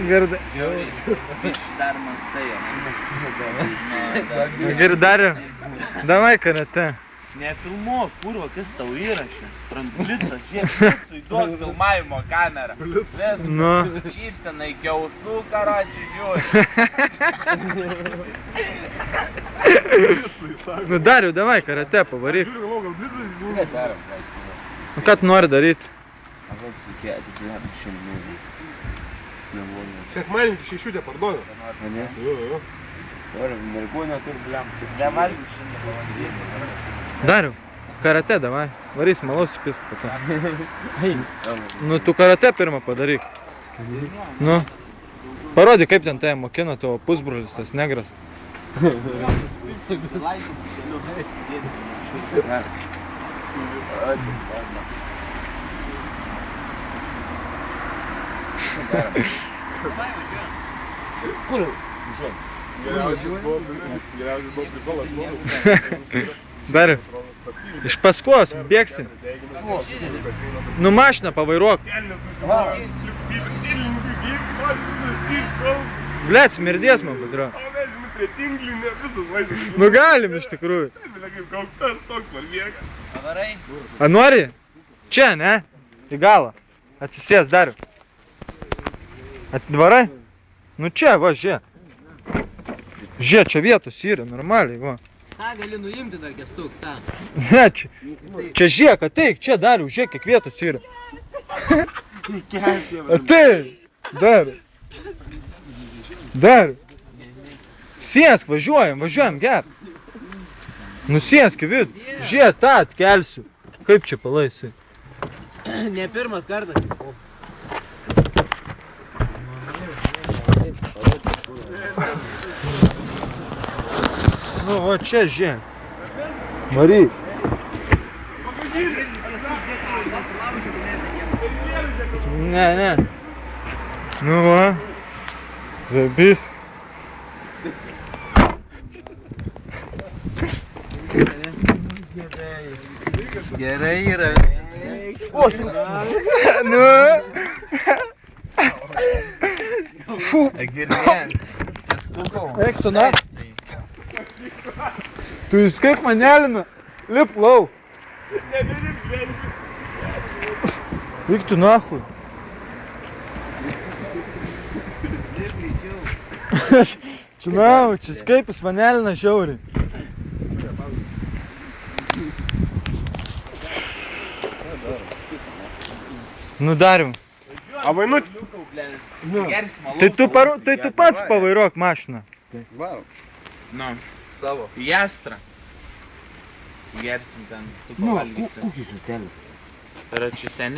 Gerda. Dar mastai, Gerai, Dariau. Davai karate. Nefilmuok, kurva, kas tau įrašęs. Blitzas, žiūrėk, įduok filmavimo kamerą. Nu. Šypsenai kiausų, karočiui, žiūrėk. Nu, Dariau, davai karate, pavaryk. Nu, ką tu nori daryti? Sekmadienį 6 parduoda. Ne? Jo. Mergų neturi bliam. Nevalgiu šiandien pavadinti. Dariau, karate davai. Varys malaus įpist po to. Nu, tu karate pirmą padaryk. Nu. Parodyk, kaip ten tai mokino tavo pusbrolis, tas negras. Geriausias buvo prizolas. Dariau, iš paskos bėgsi. Nu, mašiną pavairuok. Blet, smirdės man padaro. Nu, galim iš tikrųjų. A nori? Čia, ne? Į galą. Atsisės, Dariau. Atvarai? Nu čia, va, žiūrėk. Žiūrėk, čia vietos yra, normaliai, va. Ta gali nuimti dar gestuk, ta. Ne, čia žiūrėk, ateik, čia Dariau, žiūrėk, kiek vietos yra. Ateik, Dariau. Dariau. Sėsk, važiuojam, ger. Nusėsk į vidų. Žiūrėk, tą atkelsiu. Kaip čia palaisai? Ne pirmas kartas. Nu, o čia žiūrėk. Varyk. Ne. Nu, va. Zabys. Gerai yra. Nu. Fu. Girdėjant. Eik tu na. Tu jis kaip manelina. Lip lau. Eik tu nahui. Čia kaip jis manelina žiauriai. Nu, Dariau. A vainu... Tai tu pats pavairuok mašiną. Nu, Savo. Jastrą. Gersim ten, tu pavalgysi. Kokį žutelį? Yra čia seni.